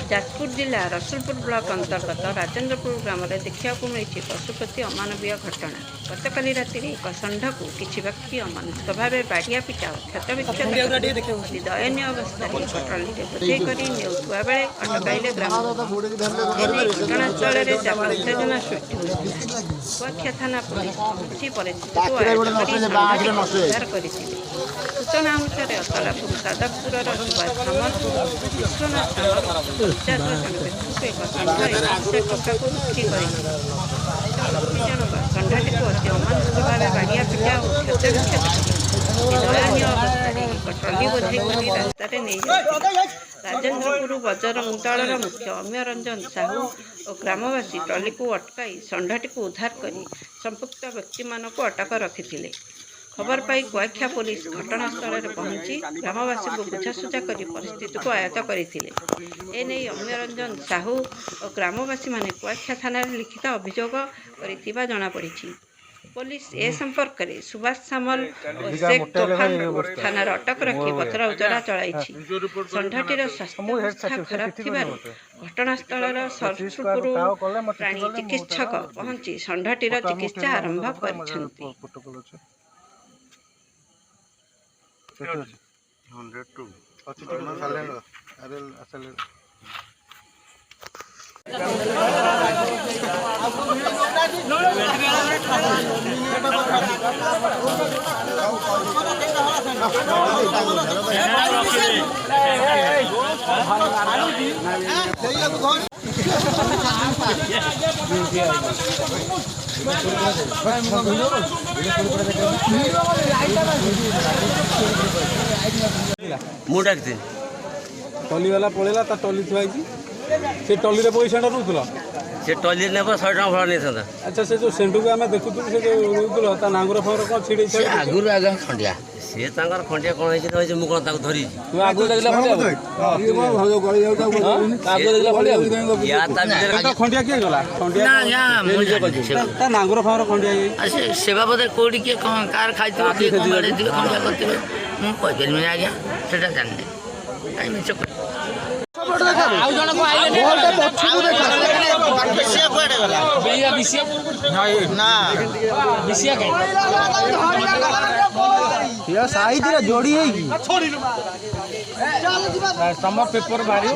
जाजपुर जिला रसुलपुर ब्लॉक अंतर्गत राजेन्द्रपुर ग्राम में देखा मिली पशुपति अमानवीय घटना। गतकाली राति एक षंढ को किसी व्यक्ति अमानुषिक भाव बाड़िया पिटा क्षतविक्षत दयनीय अवस्था ट्रली बोझे कर नेउथुआ बेले अटकाइले ग्राम घटनास्थल में व्यापक उत्तेजना सृष्टि कुआखिया थाना पुलिस पहुंची परिस्थिति उद्धार कर सूचना अनुसार अतलापुर सादकपुर सुभाष सामल विश्वनाथ षंढटी को अति अमानुषिक भाव बाड़िया पिटा और दयनीय अवस्था ट्रली बोझे रास्तार नहीं राजेन्द्रपुर बजरंग दल मुख्य अम्य रंजन साहू और ग्रामवासी ट्रली को अटकाई षंढटी को उद्धार कर संपुक्त व्यक्ति मानक अटक रखिथिले। खबर पाई कुआखिया पुलिस घटनास्थल में पहुंची ग्रामवासी को बुझासुझा कर परिस्थिति को आयत्त करते। एने अम्यरंजन साहू और ग्रामवासी माने कुआखिया थाना लिखित अभियोग कर जमापड़ी। पुलिस ए संपर्क में सुभाष सामल और शेख तोफान थाना अटक रखी पचरा उचरा चलाई। षंढटीर स्वास्थ्य खराब थिबारु घटनास्थल सरसुपुर प्राणी चिकित्सक पहुंची षंढटीर चिकित्सा आरंभ कर। टली वाला पड़ेगा टली थुआई से टली रे पैसा रोला से टली ने 100 टका भड़ा नहीं था। अच्छा से जो सेंटू को आम देखु से जो रोला ता नांगर फांगर कौन छिड़ी से आगुर आगा खंडिया से तांगर खंडिया कोन होई छै मु कोन ताको धरी तू आगु देखला खंडिया ये कोन भाजो गली जाउता आगु देखला खंडिया या ता भीतर खंडिया के गला खंडिया ना या मुझे ता नांगर फांगर खंडिया अच्छा सेवा बदर कोडी के कार खाइतो के कोमड़े दिबे खंडिया करते मु कह देल में आ गया सेटा जानने काई में चक आउ जण को आइले पछू देखा बिसिया कोडे गला बेया बिसिया ना बिसिया के या साइड रे जोड़ी है की छोड़ी लो समर पेपर बारी